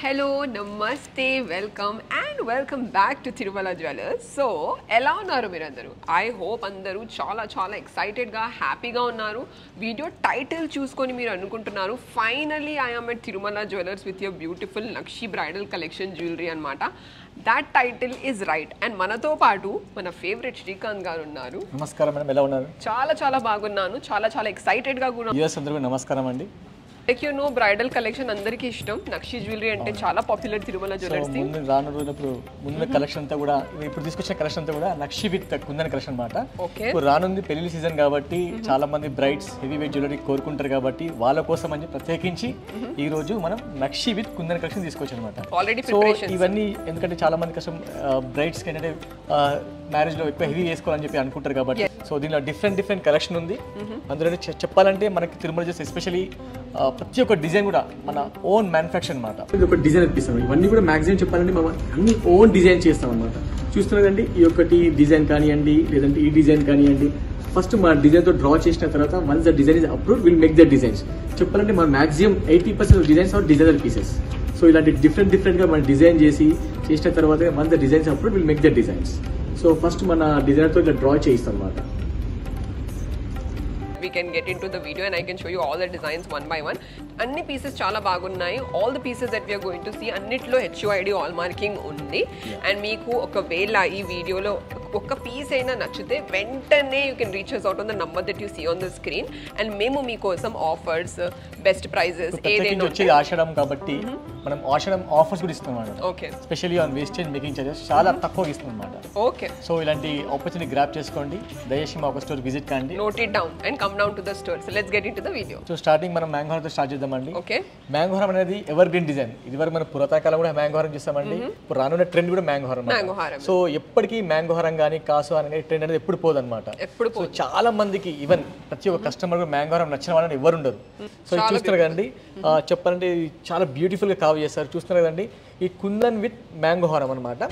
hello, namaste, welcome back to Tirumala Jewellers. So, ఎలా ఉన్నారు మీరందరూ? I hope అందరూ చాలా excited గా హ్యాపీగా ఉన్నారు. వీడియో టైటిల్ చూసుకొని మీరు అనుకుంటున్నారు finally I am at Tirumala Jewellers with your beautiful Nakshi bridal collection jewelry అన్నమాట. That title is right. And మనతో పాటు మన ఫేవరెట్ శ్రీకాంత్ గారు ఉన్నారు. నమస్కారం మేడం, ఎలా ఉన్నారు? చాలా బాగున్నాను. చాలా ఎక్సైటెడ్ గా కూడా. యూఎస్ అందరికీ నమస్కారం అండి. Like you know bridal collection అందరికీ ఇష్టం. నక్షి జ్యువెలరీ అంటే చాలా పాపులర్ తిరుమల జ్యువెలర్స్. ముందు రాను రోజులప్పుడు ముందు కలెక్షన్ అంతా కూడా ఇప్పుడు తీసుకొచ్చిన కలెక్షన్ అంతా కూడా నక్షి విత్ కుందన్ కలెక్షన్ అన్నమాట. ఇప్పుడు రానుంది పెళ్లి సీజన్ కాబట్టి చాలా మంది బ్రైడ్స్ హెవీ వెయిట్ జ్యువెలరీ కోరుకుంటారు కాబట్టి వాళ్ళ కోసం అని ప్రత్యేకించి ఈ రోజు మనం నక్షి విత్ కుందన్ కలెక్షన్ తీసుకొచ్చాం అన్నమాట. సో ఇవన్నీ ఎందుకంటే చాలా మంది కష్టం బ్రైడ్స్ కి ఏంటంటే మ్యారేజ్ లో ఎక్కువ హెవీ వేసుకోవాలని చెప్పి అనుకుంటారు కాబట్టి సో దీనిలో డిఫరెంట్ కలెక్షన్ ఉంది. అందులో చెప్పాలంటే మనకి తిరుమల చేస్తే ఎస్పెషల్లీ ప్రతి ఒక్క డిజైన్ కూడా మన ఓన్ మ్యానుఫ్యాక్చర్ అనమాట. ఇది ఒక డిజైన్ అనిపిస్తాం. ఇవన్నీ కూడా మ్యాక్సిమం చెప్పాలంటే మనం అన్ని ఓన్ డిజైన్ చేస్తాం అనమాట. చూస్తున్నారండి, ఈ ఒకటి డిజైన్ కానివ్వండి లేదంటే ఈ డిజైన్ కానివ్వండి, ఫస్ట్ మన డిజైన్ తో డ్రా చేసిన తర్వాత once the design is approved will make the designs. చెప్పాలంటే మన maximum 80% designs are designer pieces. So ఇలాంటి డిఫరెంట్ గా మనం డిజైన్ చేసిన తర్వాత once the designs approved will make the designs. So first మన డిజైనర్ తో ఇట్లా డ్రా చేయిస్తాం అనమాట. We can get into the video and I can show you all the designs one by one. అన్ని పీసెస్ చాలా బాగున్నాయి. All the pieces that we're going to see అన్నిట్లో HUID hallmarking ఉంది. And మీకు ఒకవేళ ఈ వీడియోలో ఒక పీస్ అయినా నచ్చితే వెంటనే you can reach us out on the number that you see on the screen. And మేము మీకోసం ఆఫర్స్, బెస్ట్ ప్రైజెస్ ఏదైనా వచ్చేది ఆషాఢం కాబట్టి మనం ఆషాఢం ఆఫర్స్ కూడా ఇస్తాం అన్నమాట. Okay, specially on wastage making charges చాలా తక్కువ ఇస్తాం అన్నమాట. ఓకే, సో ఇలాంటి ఆపర్చునిటీ గ్రాప్ చేసుకోండి. దయచేసి మా ఒక స్టోర్ విజిట్ కండి. Note it down and come down to the store. So let's get into the video. So starting మనం మ్యాంగో హారంతో స్టార్ట్ చేద్దామండి. ఓకే, మ్యాంగో హారం అనేది ఎవర్ గ్రీన్ డిజైన్. ఇది వరకు మనం పురాతన కాలం కూడా మ్యాంగో హారం చేస్తామండి. ఇప్పుడు రానున్న ట్రెండ్ కూడా మ్యాంగో హారం. సో ఎప్పటికీ మ్యాంగో హారం కానీ కాసు హారం కానీ ట్రెండ్ అనేది ఎప్పుడు పోదన్నమాట. సో చాలా మందికి ఈవెన్ ప్రతి ఒక్క కస్టమర్ మ్యాంగో హారం నచ్చిన వాళ్ళని ఎవరు ఉండరు. సో ఇది చూస్తున్నారు కదండి, చెప్పాలంటే చాలా బ్యూటిఫుల్ గా కావ్ చేస్తారు. చూస్తున్నారు కదండి, ఈ కుందన్ విత్ మ్యాంగో హారం అనమాట.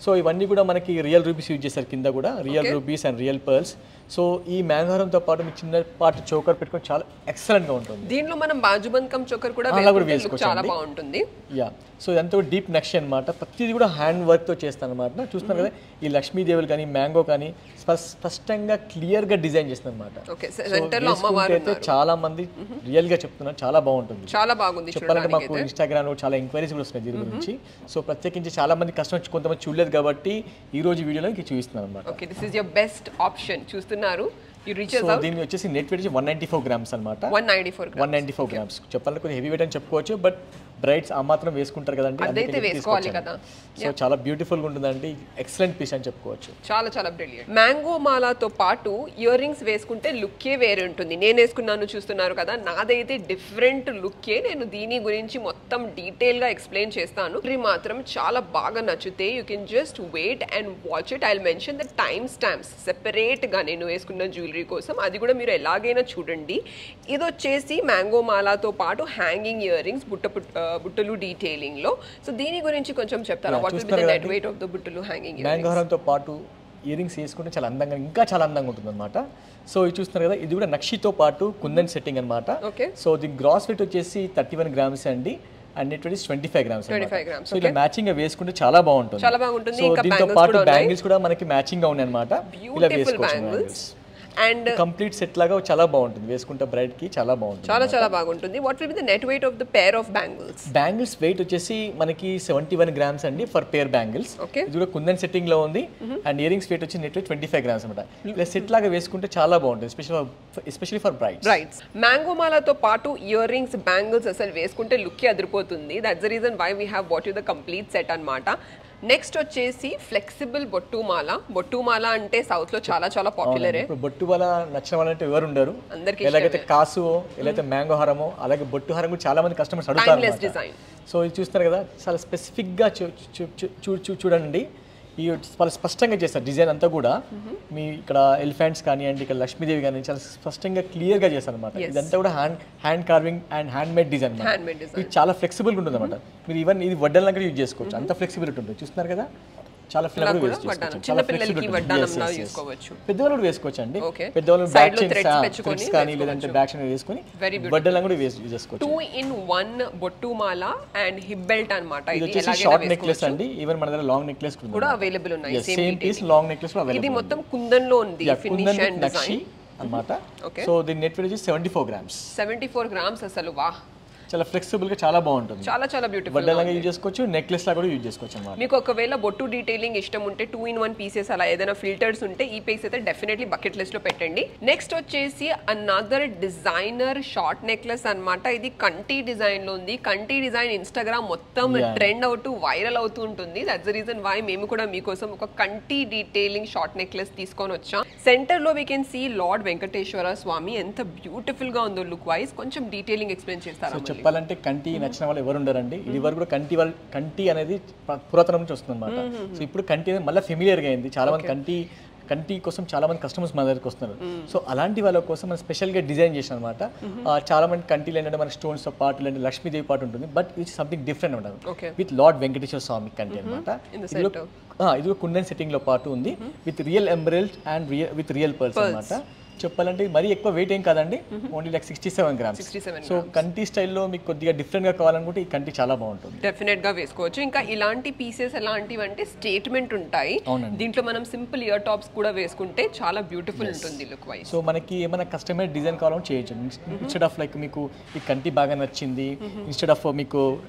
సో ఇవన్నీ కూడా మనకి రియల్ రూపీస్ యూజ్ చేస్తారు, కింద కూడా real rupees and real pearls. So ఈ మ్యాంగో హారంతో పాటు మీకు చిన్న పార్ట్ చోకర్ పెట్టుకొని చాలా ఎక్సలెంట్ గా ఉంటుంది. దీంట్లో మనం బాజుబంకం చోకర్ కూడా వేసుకోవచ్చు, చాలా బాగుంటుంది. యా, సో ఇదంతా డీప్ నక్షి అనమాట. ప్రతిదీ కూడా హ్యాండ్ వర్క్ తో చేస్తాను అనమాట. చూస్తున్నారు కదా, ఈ లక్ష్మీదేవులు కానీ మ్యాంగో కానీ స్పష్టంగా క్లియర్ గా డిజైన్ చేస్తాను అనమాట. అయితే చాలా మంది రియల్ గా చెప్తున్నారు, చాలా బాగుంటుంది, చాలా బాగుంది. చెప్పాలంటే మాకు ఇన్స్టాగ్రామ్ లో చాలా ఎంక్వైరీస్ కూడా వస్తున్నాయి దీని గురించి. సో ప్రత్యేకించి చాలా మంది కస్టమర్స్ కొంతమంది చూడలేదు కాబట్టి ఈ రోజు వీడియోలో చూపిస్తున్నాను అనమాట. Okay, this is your best option. చూస్తున్నారు, దీన్ని వచ్చేసి నెట్ వెయిట్ 194 గ్రామ్స్ అనమాట. 194 గ్రామ్స్ చెప్పాలంటే కొంచెం హెవీ వెయిట్ అని చెప్పుకోవచ్చు, బట్ బ్రైడ్స్ ఆ మాత్రం వేసుకుంటారు కదండి, అదైతే వేసుకోవాలి కదా. సో చాలా బ్యూటిఫుల్ గా ఉంటుందండి, ఎక్సలెంట్ పీస్ అని చెప్పుకోవచ్చు. చాలా బ్రిలియంట్. మ్యాంగో మాలాతో పాటు ఇయర్ రింగ్స్ వేసుకుంటే లుక్కే వేరే ఉంటుంది. నేను వేసుకున్నాను, చూస్తున్నారు కదా, నాదైతే డిఫరెంట్ లుక్కే. నేను దీని గురించి మొత్తం డీటెయిల్ గా ఎక్స్ప్లెయిన్ చేస్తాను. ఇది మాత్రం చాలా బాగా నచ్చితే you can just wait and watch it. I will mention the time stamps separate గా నేను వేసుకున్న జ్యువెలరీ కోసం. అది కూడా మీరు ఎలాగైనా చూడండి. ఇది వచ్చేసి మ్యాంగో మాలాతో పాటు హ్యాంగింగ్ ఇయర్ రింగ్స్, బుట్టలు డీటెయిలింగ్ లో. సో దీని గురించి కొంచెం చెప్తారా? What will be the net weight of the బుట్టలు హ్యాంగింగ్ ఇయర్ రింగ్స్? మ్యాంగో హారంతో పాటు ఇయర్ రింగ్స్ వేసుకుంటే చాలా అందంగా, ఇంకా చాలా అందంగా ఉంటుంది అనమాట. సో ఇది చూస్తున్నారు కదా, ఇది కూడా నక్షితో పాటు కుందన్ సెట్టింగ్ అనమాట. సో దీని గ్రాస్ వెయిట్ వచ్చేసి 31 గ్రామ్స్ అండి, and net weight 25 grams. So ఇలా మ్యాచింగ్ గా వేసుకుంటే చాలా బాగుంటుంది. సో దీంతో పాటు బ్యాంగిల్స్ కూడా మనకి మ్యాచింగ్ గా ఉన్నాయి అనమాట. ఇలా వేసుకోవచ్చు. అండ్ కంప్లీట్ సెట్ లాగా చాలా బాగుంటుంది, వేసుకుంటే బ్రైడ్ కి చాలా బాగుంటుంది, చాలా బాగుంటుంది. What will be the net weight of the pair of bangles? Bangles wait వచ్చేసి మనకి 71 గ్రామ్స్ అండి ఫర్ పేర్ బ్యాంగిల్స్. ఇది కూడా కుందన్ సెట్టింగ్ లో ఉంది. అండ్ ఇయర్ రింగ్స్ వెయిట్ వచ్చి నెట్ వెయిట్ 25 గ్రామ్స్ అనమాట. ఇలా సెట్ లాగా వేసుకుంటే చాలా బాగుంటుంది, ఎస్పెషల్లీ ఫర్ బ్రైడ్స్. మ్యాంగో మాలాతో పాటు ఇయర్ రింగ్స్, బ్యాంగిల్స్ అసలు వేసుకుంటే లుక్ అదిరిపోతుంది. That's the reason why we have what you the complete set అన్నమాట. నెక్స్ట్ వచ్చేసి ఫ్లెక్సిబుల్ బొట్టుమాల అంటే సౌత్ లో చాలా పాపులర్. బొట్టుమాల నచ్చిన వాళ్ళంటే ఎవరు ఉండరు. ఎలాగైతే కాసు, ఎలాగైతే మ్యాంగో హారమో అలాగే బొట్టు హారం కూడా చాలా మంది కస్టమర్స్ అడుగుతారు. సో ఇది చూస్తారు కదా, చాలా స్పెసిఫిక్ గా చూడండి. ఈ చాలా స్పష్టంగా చేస్తారు డిజైన్ అంతా కూడా. మీ ఇక్కడ ఎలిఫెంట్స్ కానివ్వండి, ఇక్కడ లక్ష్మీదేవి కానీ చాలా స్పష్టంగా క్లియర్ గా చేస్తారు అనమాట. ఇదంతా కూడా hand carving and hand made design. ఇది చాలా ఫ్లెక్సిబుల్ గా ఉంటుంది అనమాట. మీరు ఈవెన్ ఇది వడ్డల్ లాగా యూజ్ చేసుకోవచ్చు, అంత ఫ్లెక్సిబిలిటీ ఉంటుంది. చూస్తున్నారు కదా, చాలా ఫ్లేవర్ చిన్న పిల్లలకి వడ్డానంలా తీసుకోవచ్చు, పెద్దవాళ్ళు కూడా వేసుకోవచ్చు అండి. పెద్దవాళ్ళు బ్యాక్ థ్రెడ్స్ కానీ లేదంటే బ్యాక్ చైన్ వేసుకొని వడ్డానం కూడా యూజ్ చేసుకోవచ్చు. 2-in-1 బొట్టు మాల అండ్ హిప్ బెల్ట్ అన్నమాట. ఇది వచ్చేసి షార్ట్ నెక్లెస్ అండి. ఈవెన్ మన దగ్గర లాంగ్ నెక్లెస్ కూడా అవైలబుల్ ఉన్నాయి. సేమ్ పీస్ లాంగ్ నెక్లెస్ కూడా అవైలబుల్. ఇది మొత్తం కుందన్ లో ఉంది ఫినిష్ అండ్ డిజైన్ అన్నమాట. సో దీని నెట్ వెయిట్ వచ్చి 74 grams. 74 grams అసలు వా, చాలా ఫ్లెక్సిబుల్ గా చాలా బాగుంటుంది. చాలా బ్యూటిఫుల్. వడ్డాలంగా యూజ్ చేసుకోవచ్చు, నెక్లెస్ లా కూడా యూజ్ చేసుకోవచ్చు అన్నమాట. మీకు ఒకవేళ బొట్టు డీటెయిలింగ్ ఇష్టం ఉంటే 2-in-1 పీసెస్ అలా ఏదైనా ఫిల్టర్స్ ఉంటే ఈ పీస్ అయితే డెఫినెట్లీ బకెట్ లిస్ట్ లో పెట్టండి. నెక్స్ట్ వచ్చేసి అనదర్ డిజైనర్ షార్ట్ నెక్లెస్ అన్నమాట. ఇది కంటి డిజైన్ లో ఉంది. కంటి డిజైన్ ఇన్స్టాగ్రామ్ మొత్తం ట్రెండ్ అవుతూ వైరల్ అవుతూ ఉంటుంది. దట్స్ ద రీజన్ వై మేము కూడా మీకోసం ఒక కంటి డీటెయిలింగ్ షార్ట్ నెక్లెస్ తీసుకొని వచ్చాం. సెంటర్ లో we can see lord Venkateswara Swamy. ఎంత బ్యూటిఫుల్ గా ఉందో లుక్ వైజ్. కొంచెం డీటెయిలింగ్ ఎక్స్ప్లెయిన్ చేస్తారా? చెప్పాలంటే కంటి నచ్చిన వాళ్ళు ఎవరు ఉండరండి. ఇది వరకు కూడా కంటి అనేది పురాతనం నుంచి వస్తుంది అనమాట. సో ఇప్పుడు కంటి అనేది మళ్ళీ ఫెమిలియర్ గా అయింది. చాలా మంది కంటి కోసం చాలా మంది కస్టమర్స్ మన దగ్గరికి వస్తున్నారు. సో అలాంటి వాళ్ళ కోసం మనం స్పెషల్ గా డిజైన్ చేసాం అనమాట. చాలా మంది కంటిలో ఏంటంటే మన స్టోన్స్ తో పాటు లేదంటే లక్ష్మీదేవి పాటు ఉంటుంది. బట్ ఇది సంథింగ్ డిఫరెంట్ ఉంటుంది. విత్ లార్డ్ వెంకటేశ్వర స్వామి కంటి అనమాట. ఇది కుందన్ సెట్టింగ్ లో పాటు ఉంది. With real emeralds and with real pearls అనమాట. చెప్పాలంటే మరీ ఎక్కువ వెయిట్ ఏం కాదండి, ఓన్లీ లైక్ 67 grams. సో కంటి స్టైల్లో మీకు కొద్దిగా డిఫరెంట్ గా కావాలనుకుంటే ఈ కంటి చాలా బాగుంటుంది, డెఫినెట్ గా వేసుకోవచ్చు. ఇంకా ఇలాంటి పీసెస్ ఎలాంటివి అంటే స్టేట్మెంట్ ఉంటాయి. దీంట్లో మనం సింపుల్ ఇయర్ టాప్స్ కూడా వేసుకుంటే చాలా బ్యూటిఫుల్ ఉంటుంది లుక్ వైజ్. సో మనకి ఏమైనా కస్టమైజ్ డిజైన్ కావాలని చేయొచ్చు. ఇన్స్టెడ్ ఆఫ్ లైక్ మీకు ఈ కంటి బాగా నచ్చింది, ఇన్స్టెడ్ ఆఫ్ మీకు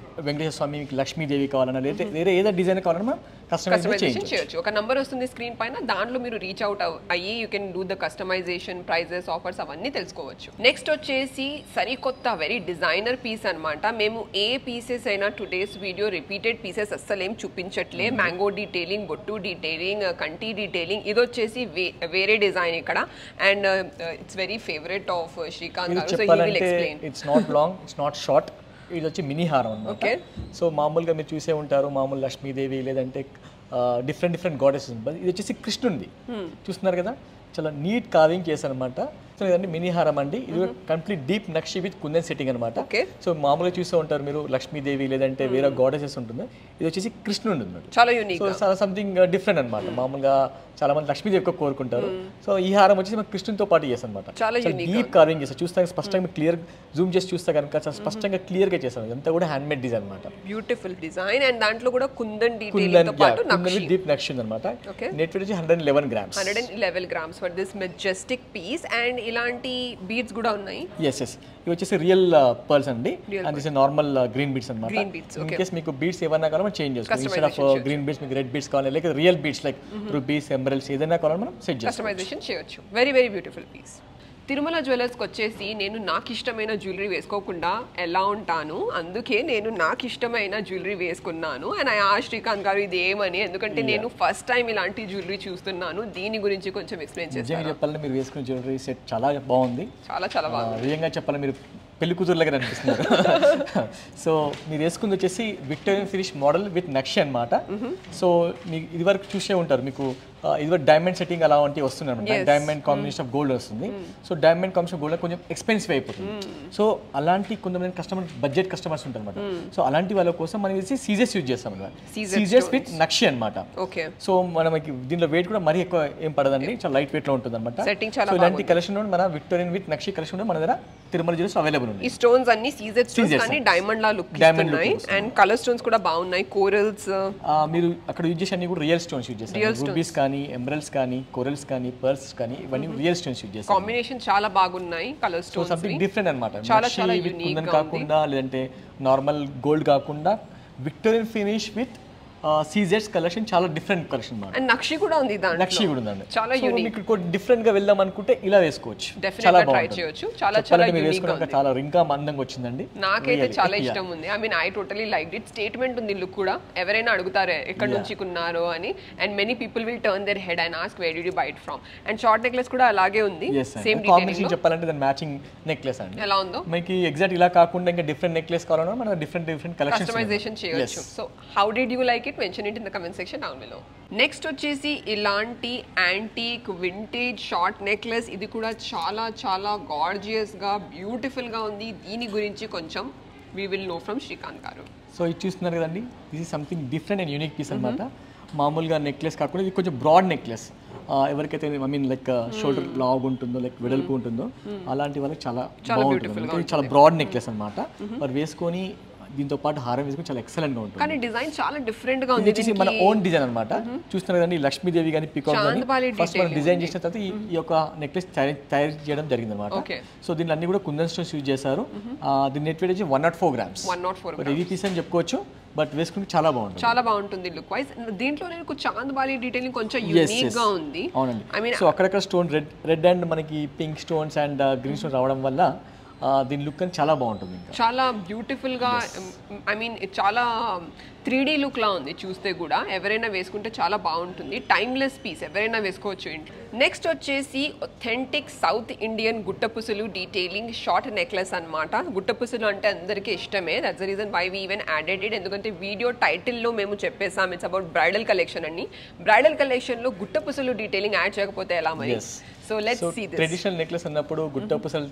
వెంకటేశ్వర స్వామి, మీకు లక్ష్మీదేవి కావాలన్నా లేదా వేరే ఏదో డిజైన్ కావాలన్నా మనం కస్టమైజేషన్ చేయొచ్చు. ఒక నంబర్ వస్తుంది స్క్రీన్ పైన, దాంట్లో మీరు రీచ్ అవుట్ అయ్యి you can do the customisation, prices, offers అవన్నీ తెలుసుకోవచ్చు. నెక్స్ట్ వచ్చేసి సరికొత్త వెరీ డిజైనర్ పీస్ అన్నమాట. మేము ఏ పీసెస్ అయినా టుడేస్ వీడియో రిపీటెడ్ పీసెస్ అస్సలు ఏం చూపించట్లే. మ్యాంగో డీటెయిలింగ్, బొట్టు డీటెయిలింగ్, కంటి డీటెయిలింగ్. ఇది వచ్చేసి వేరే డిజైన్ ఇక్కడ. And it's very favourite of Srikanth గారు. So he will explain. It's not long, it's not short. ఇది వచ్చి మినీ హారం అన్నమాట. సో మామూలుగా మీరు చూసే ఉంటారు, మామూలు లక్ష్మీదేవి లేదంటే డిఫరెంట్ గాడెసెస్ ఉంటుంది. ఇది వచ్చేసి కృష్ణుంది చూస్తున్నారు కదా, చాలా నీట్ కార్వింగ్ చేశారు అనమాట. సో ఇదండి మినీ హారం అండి. ఇది complete deep nakshi with kundan setting అనమాట. సో మామూలుగా చూస్తూ ఉంటారు మీరు లక్ష్మీదేవి లేదంటే వేరే గాడెసెస్ ఉంటుంది. ఇది వచ్చేసి కృష్ణుడు అనమాట. చాలా యూనిక్, సో చాలా సంథింగ్ డిఫరెంట్ అనమాట. మామూలుగా చాలా మంది లక్ష్మీదేవి ఎక్కువ కోరుకుంటారు. సో ఈ హారం వచ్చేసి మనం కృష్ణుతో పాటు చేస్తాం అనమాట. చాలా డీప్ కార్వింగ్ చేస్తాం. చూస్తాం స్పష్టంగా క్లియర్ జూమ్ చేసి చూస్తే కనుక చాలా స్పష్టంగా క్లియర్ గా చేస్తాం. ఇదంతా కూడా హ్యాండ్ మేడ్ డిజైన్ అనమాట. Beautiful design. అండ్ దాంట్లో కూడా కుందన్ డీటెయిలింగ్ తో పాటు నక్షి, డీప్ నక్షి అనమాట. Net weight 111 grams. 111 grams for this majestic piece. And ఇలాంటి బీడ్స్ కూడా ఉన్నాయి. yes ఇవి వచ్చేసి రియల్ పర్ల్స్ అండి. And this normal green beads అన్నమాట. ఇన్ కేస్ మీకు బీడ్స్ ఏమైనా కావాలో మనం చేంజ్ చేసుకోవచ్చు. ఇన్స్టెడ్ ఆఫ్ గ్రీన్ బీడ్స్ మీకు రెడ్ బీడ్స్ కావాలి, లేక real beads like rubies, emeralds ఏదైనా కావాలో మనం సెట్ చేసుకోవచ్చు, కస్టమైజేషన్ చేయొచ్చు. Very very beautiful piece. Tirumala జ్యువెలర్స్కి వచ్చేసి నేను నాకు ఇష్టమైన జ్యువెలరీ వేసుకోకుండా ఎలా ఉంటాను, అందుకే నేను నాకు ఇష్టమైన జ్యువెలరీ వేసుకున్నాను. అండ్ ఆ శ్రీకాంత్ గారు ఇది ఏమని, ఎందుకంటే నేను ఫస్ట్ టైం ఇలాంటి జ్యువెలరీ చూస్తున్నాను, దీని గురించి కొంచెం ఎక్స్ప్లెయిన్ చేస్తాను. చెప్పాలంటే మీరు వేసుకున్న జ్యువెలరీ సెట్ చాలా బాగుంది, చాలా బాగుంది. నిజంగా చెప్పాలి మీరు పెళ్లి కూతురు దగ్గర అనిపిస్తున్నారు. సో మీరు వేసుకుంది వచ్చేసి విక్టోరియన్ ఫినిష్ మోడల్ విత్ నక్షి అనమాట. సో మీకు ఇది వరకు చూసే ఉంటారు, మీకు ఇది డైమండ్ సెట్టింగ్ అలా వంటి వస్తుంది అనమాట. డైమండ్ కాంబినేషన్ ఆఫ్ గోల్డ్ వస్తుంది. సో డైమండ్ కాంబినేషన్ గోల్డ్ కొంచెం ఎక్స్పెన్సివ్ అయిపోతుంది. సో అలాంటి కొంతమంది కస్టమర్ బడ్జెట్ కస్టమర్స్ ఉంటారు అనమాట. సో అలాంటి వాళ్ళ కోసం మనం వేసి సీజర్స్ యూజ్ చేస్తాం అనమాట. సీజర్స్ విత్ నక్షి అనమాట. సో మనకి దీనిలో వెయిట్ కూడా మరీ ఎక్కువ ఏం పడదండి, చాలా లైట్ వెయిట్ లో ఉంటుంది అనమాట. సో ఇలాంటి కలెక్షన్ మన విక్టోరియన్ విత్ నక్షి కలెక్షన్ మన దగ్గర తిరుమల జ్యువెలర్స్ అవైలబుల్. ఈ స్టోన్స్ అన్ని సీజెడ్ స్టోన్స్ కానీ డైమండ్ లా లుక్ ఇస్తున్నాయి. అండ్ కలర్ స్టోన్స్ కూడా బాగున్నాయి. కోరల్స్ మీరు అక్కడ యూజ్ చేసే అన్ని కూడా రియల్ స్టోన్స్ యూజ్ చేస్తారు. రూబీస్ కానీ, ఎంబ్రెల్స్ కానీ, కోరల్స్ కానీ, పర్ల్స్ కానీ ఇవన్నీ రియల్ స్టోన్స్ యూజ్ చేస్తారు. కాంబినేషన్ చాలా బాగున్నాయి కలర్ స్టోన్స్. సంథింగ్ డిఫరెంట్ అన్నమాట. చాలా యూనిక్ కాకుండా లేదంటే నార్మల్ గోల్డ్ కాకుండా విక్టోరియన్ ఫినిష్ విత్ సీజెడ్స్ కలెక్షన్ చాలా డిఫరెంట్ కలెక్షన్ మాట. అండ్ నక్షి కూడా ఉంది దాంట్లో. నక్షి కూడా ఉందండి. చాలా యూనిక్. మీకు డిఫరెంట్ గా వెళ్దాం అనుకుంటే ఇలా వేసుకోవచ్చు. చాలా ట్రై చేయొచ్చు. చాలా యూనిక్ గా చాలా ఇంకా అందంగా వచ్చిందండి. నాకైతే చాలా ఇష్టం ఉంది. I mean I totally like it. Statement ఉంది లుక్ కూడా. ఎవరైనా అడుగుతారే ఎక్కడ నుంచి కొన్నారు అని. And many people will turn their head and ask where did you by it from. And short necklace కూడా అలాగే ఉంది. సేమ్ కాంబినేషన్ చెప్పాలంటే దాని మ్యాచింగ్ నెక్లెస్ అండి. ఎలా ఉందో మీకు ఎగ్జాక్ట్ ఇలా కాకుండా ఇంకా డిఫరెంట్ నెక్లెస్ కావాలన్నా మనం డిఫరెంట్ కలెక్షన్స్ కస్టమైజేషన్ చేయొచ్చు. So how did you like it? Mention it in the comment section down below. Next వచ్చేసి ఇలాంటి యాంటీక్ వింటేజ్ షార్ట్ నెక్లెస్. ఇది కూడా చాలా గార్జియస్ గా బ్యూటిఫుల్ గా ఉంది. దీని గురించి కొంచెం we will know from Srikanth గారు. సో ఇది చూస్తున్నారు కదండి, this is something different and unique piece అన్నమాట. మామూలుగా నెక్లెస్ కాకుండా ఇది కొంచెం బ్రాడ్ నెక్లెస్. ఎవరికైతే ఐ మీన్ లైక్ షోల్డర్ లాగ్ ఉంటుందో లైక్ వెడల్పు ఉంటుందో అలాంటి వాళ్ళకి చాలా బాగుంటుంది. చాలా బ్రాడ్ నెక్లెస్ అనమాట. మరి వేసుకొని దీంతో పాటు హారం వేసుకొని చాలా ఎక్సలెంట్ గా ఉంటుంది. కానీ డిజైన్ చాలా డిఫరెంట్ గా ఉంది. ఇది మన ఓన్ డిజైన్ అనమాట. చూస్తున్నారు కదండి, లక్ష్మీదేవి కానీ పికాక్ కానీ ఫస్ట్ మనం డిజైన్ చేసిన తర్వాత ఈ యొక్క నెక్లెస్ తయారు చేయడం జరిగింది అనమాట. సో దీన్ని అన్ని కూడా కుందన్ స్టోన్స్ యూజ్ చేశారు. దీని నెట్ వెయిట్ వచ్చి 104 గ్రామ్స్. హెవీ పీస్ అని చెప్పుకోవచ్చు, బట్ వేసుకుంటే చాలా బాగుంటుంది. చాలా బాగుంటుంది లుక్ వైజ్. దీంట్లో నేను చాందబాలి డీటెయిలింగ్ కొంచెం యూనిక్ గా ఉంది. అవునండి. సో అక్కడక్కడ స్టోన్ రెడ్ అండ్ మనకి pink stones and green stones రావడం వల్ల దీని లుక్ అని చాలా బాగుంటుంది. చాలా బ్యూటిఫుల్ గా, ఐ మీన్ చాలా 3D లుక్ లా ఉంది చూస్తే కూడా. ఎవరైనా వేసుకుంటే చాలా బాగుంటుంది. టైమ్లెస్ పీస్, ఎవరైనా వేసుకోవచ్చు ఇంట్లో. నెక్స్ట్ వచ్చేసి ఒథెంటిక్ సౌత్ ఇండియన్ గుట్టపుసలు డీటెయిలింగ్ షార్ట్ నెక్లెస్ అనమాట. గుట్టపుసలు అంటే అందరికీ ఇష్టమే. That's the reason why we even added it. ఎందుకంటే వీడియో టైటిల్లో మేము చెప్పేసాం ఇట్స్ అబౌట్ బ్రైడల్ కలెక్షన్ అని. బ్రైడల్ కలెక్షన్ లో గుట్టపుసలు డీటెయిలింగ్ యాడ్ చేయకపోతే ఎలా మరి? So let's see this. Traditional necklace అన్నప్పుడు గుట్టపుసలు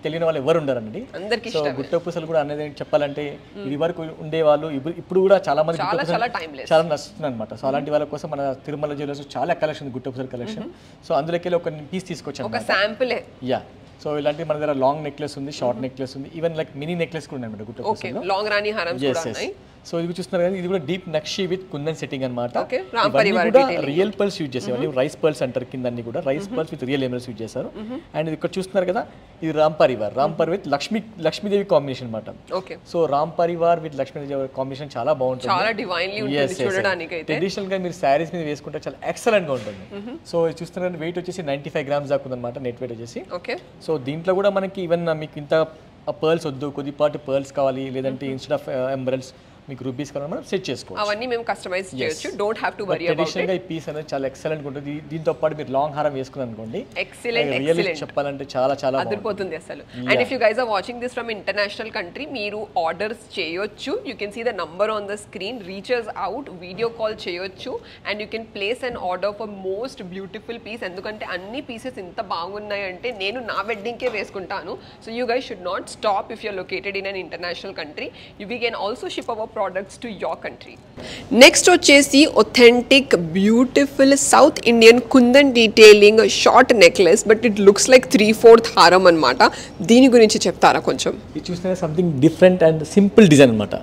తెలియని వాళ్ళు ఎవరు ఉండరండి. అందరికీ సో గుట్టపుసలు కూడా అనేది చెప్పాలంటే ఇది వరకు ఉండేవాళ్ళు, ఇప్పుడు కూడా చాలా మంది చాలా నచ్చుతుంది అనమాట. సో అలాంటి వాళ్ళ కోసం మన తిరుమల జ్యువెలర్స్ చాలా కలెక్షన్ గుట్టపుసలు కలెక్షన్. సో అందులోకి ఒక పీస్ తీసుకొచ్చాను, ఒక శాంపుల్. యా. సో ఇలాంటి మన దగ్గర లాంగ్ నెక్లెస్ ఉంది, షార్ట్ నెక్లెస్ ఉంది, ఈవెన్ లైక్ మినీ నెక్లెస్ కూడా ఉన్నాయి గుట్టపుసలు. లాంగ్ రాణి హారం కూడా ఉన్నాయి. సో ఇది చూస్తున్నారు కదా, ఇది కూడా deep nakshi with kundan setting అనమాట. రియల్ పర్ల్స్ యూజ్ చేసేవాళ్ళు, రైస్ పర్ల్స్ అంటారు కింద అన్ని కూడా. Rice pearls with real emeralds use చేశారు. అండ్ ఇది ఇక్కడ చూస్తున్నారు కదా, ఇది రామ్ పరివార్ విత్ లక్ష్మీదేవి కాంబినేషన్ అనమాట. So Ram Parivar with Lakshmidevi combination చాలా బాగుంటుంది. ట్రెడిషనల్ గా మీరు శారీస్ మీద వేసుకుంటే చాలా ఎక్సలెంట్ గా ఉంటుంది. సో చూస్తున్నారు వెయిట్ వచ్చేసి 95 గ్రామ్స్ దాకా ఉందన్నమాట నెట్ వెయిట్ వచ్చేసి. సో దీంట్లో కూడా మనకి ఈవెన్ మీకు ఇంత పర్ల్స్ వద్దు, కొద్దిపాటు పర్ల్స్ కావాలి, లేదంటే ఇన్స్టెడ్ ఆఫ్ ఎమరల్స్ మీకు రూపీస్ కావాలి మనం సెట్ చేసుకోవచ్చు. అవన్నీ మేము కస్టమైజ్ చేయొచ్చు. Don't have to worry about it. Traditional గా ఈ పీస్ అనేది చాలా ఎక్సలెంట్ గా ఉంటుంది. దీంతో పాటు మీరు లాంగ్ హారం వేసుకున్నారు అనుకోండి, ఎక్సలెంట్ చెప్పాలంటే చాలా అదిరిపోతుంది అసలు. And if you guys are watching this from international country, మీరు ఆర్డర్స్ చేయొచ్చు. You can see the number on the screen, reaches out, video call చేయొచ్చు and you can place an order for most beautiful piece. ఎందుకంటే అన్ని pieces ఇంత బాగున్నాయంటే నేను నా wedding కే వేసుకుంటాను. So you guys should not stop if you are located in an international country. We can also ship our products to your country. Next వచ్చేసి authentic beautiful South Indian kundan detailing short necklace, but it looks like 3/4 హారం అన్నమాట. దీని గురించి చెప్తారా కొంచెం? ఇది చూస్తే something different and simple design అన్నమాట.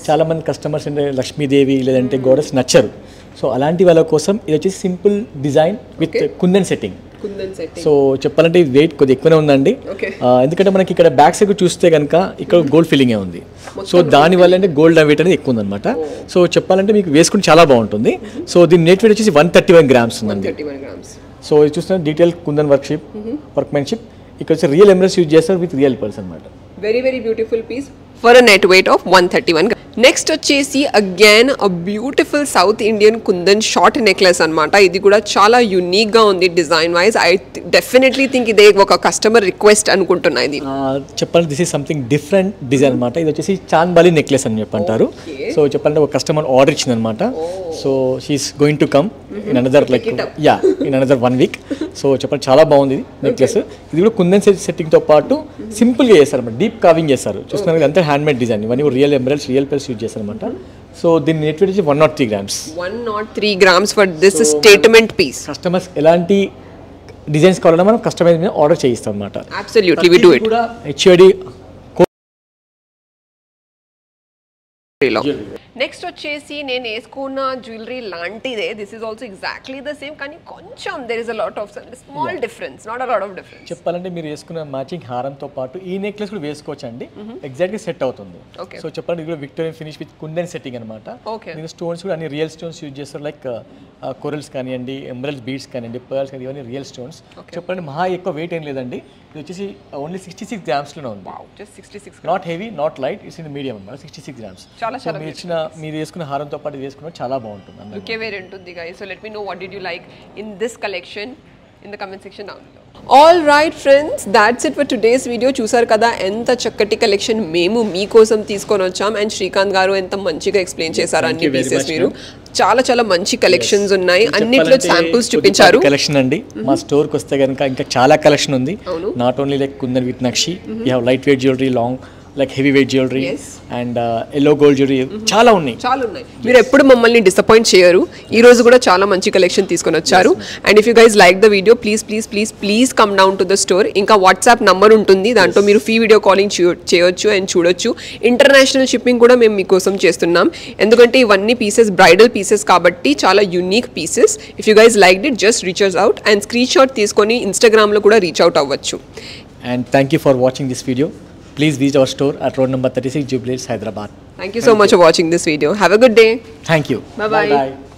చాలా మంది కస్టమర్స్ అంటే లక్ష్మీదేవి లేదంటే గోడెస్ నచ్చరు. సో అలాంటి వాళ్ళ కోసం ఇది వచ్చేసి simple design with kundan setting. So చెప్పాలంటే ఇది వెయిట్ కొద్దిగా ఎక్కువనే ఉందండి. ఎందుకంటే మనకి ఇక్కడ బ్యాక్ సైడ్ చూస్తే కనుక ఇక్కడ గోల్డ్ ఫిల్లింగ్ ఉంది. సో దానివల్ల అంటే గోల్డ్ వెయిట్ అనేది ఎక్కువ ఉందన్నమాట. సో చెప్పాలంటే మీకు వేసుకుంటే చాలా బాగుంటుంది. సో దీని నెట్ వెయిట్ వచ్చేసి 131 గ్రామ్స్ ఉందండి. సో ఇది చూస్తున్నా డీటెయిల్ కుందన్ వర్క్మెన్షిప్. ఇక్కడ వచ్చి రియల్ ఎమరల్స్ యూజ్ చేస్తారు విత్ రియల్ పర్ల్స్ అన్నమాట. Very very beautiful piece for a net weight of 131. Next వచ్చేసి again a beautiful South Indian kundan short necklace అనమాట. ఇది కూడా చాలా యూనిక్ గా ఉంది design wise. I definitely think ఇదే ఒక కస్టమర్ రిక్వెస్ట్ అనుకుంటున్నా. ఇది చెప్పాలంటే this is something different design అనమాట. ఇది వచ్చేసి చాంద్బాలి నెక్లెస్ అని చెప్పంటారు. సో చెప్పాలంటే ఒక కస్టమర్ ఆర్డర్ ఇచ్చింది అనమాట. So she's going to come in another in another 1 week. So చెప్పండి చాలా బాగుంది నెక్లెస్. ఇది కూడా కుందన్ సెట్టింగ్ తో పాటు సింపుల్ గా చేస్తారు అనమాట. డీప్ కావింగ్ చేస్తారు. చూస్తున్నారు అంతా హ్యాండ్ మేడ్ డిజైన్. ఇవన్నీ real emeralds real pearls use చేస్తారు అనమాట. సో దీని net weight 103 grams. 103 grams for this statement piece. Customers ఎలాంటి డిజైన్స్ కావాలన్నా మనం కస్టమైజ్ మీద ఆర్డర్ చేయిస్తాం అనమాట. Absolutely we do it. కూడా HOD. నెక్స్ట్ వచ్చేసి నేను వేసుకున్న జ్యువెలరీ లాంటిదే. This is also exactly the same, కానీ కొంచెం there is a lot of small difference, not a lot of difference. చెప్పాలంటే మీరు వేసుకున్న మ్యాచింగ్ హారంతో పాటు ఈ నెక్లెస్ కూడా వేసుకోవచ్చు అండి. ఎగ్జాక్ట్లీ సెట్ అవుతుంది. సో చెప్పండి ఇది కూడా Victorian finish with kundan setting అనమాట. దీని స్టోన్స్ కూడా అన్ని రియల్ స్టోన్స్ యూజ్ చేస్తారు. లైక్ కొరల్స్ కానివ్వండి, ఎమరల్డ్ బీడ్స్ కానివ్వండి, పర్ల్స్ కానీ ఇవన్నీ రియల్ స్టోన్స్. చెప్పండి మహా ఎక్కువ వెయిట్ ఏం లేదండి. ఇది వచ్చేసి ఓన్లీ 66 గ్రామ్స్ లోనే ఉంది. Not heavy not light, it's in medium అన్నమాట. 66 గ్రామ్స్. మీరు వేసుకున్న హారంతో పాటు వేసుకున్న చాలా బాగుంటుంది. లుకే వేరే ఉంటుంది guys. So let me know what did you like in this collection in the comment section down below. All right friends, that's it for today's video. చూసారు కదా ఎంత చక్కటి కలెక్షన్ మేము మీకోసం తీసుకొని వచ్చాం. అండ్ శ్రీకాంత్ గారు ఎంత మంచిగా ఎక్స్ప్లెయిన్ చేశారు అన్ని పీసెస్. మీరు చాలా చాలా మంచి కలెక్షన్స్ ఉన్నాయి. అన్నిట్లో శాంపుల్స్ చూపించారు. కలెక్షన్ అండి మా స్టోర్ కి వస్తే కనుక ఇంకా చాలా కలెక్షన్ ఉంది. Not only like kundan with nakshi, you have light weight jewellery, long like heavy weight jewellery and yellow gold jewellery చాలా ఉన్నాయి. మీరు ఎప్పుడు మమ్మల్ని డిసప్పాయింట్ చేయరు. ఈ రోజు కూడా చాలా మంచి కలెక్షన్ తీసుకొని వచ్చారు. And if you guys like the video please come down to the store. ఇంకా వాట్సాప్ నంబర్ ఉంటుంది, దాంట్లో మీరు ఫ్రీ వీడియో కాలింగ్ చేయొచ్చు అండ్ చూడొచ్చు. ఇంటర్నేషనల్ షిప్పింగ్ కూడా మేము మీకోసం చేస్తున్నాం, ఎందుకంటే ఇవన్నీ పీసెస్ బ్రైడల్ పీసెస్ కాబట్టి చాలా unique pieces. If you guys like it just reach out and screen shot తీసుకొని ఇన్స్టాగ్రామ్లో కూడా రీచ్ అవుట్ అవ్వచ్చు. And thank you for watching this video. Please visit our store at road number 36 Jubilee Hills, Hyderabad. Thank you so much for watching this video. Have a good day. Thank you. Bye bye.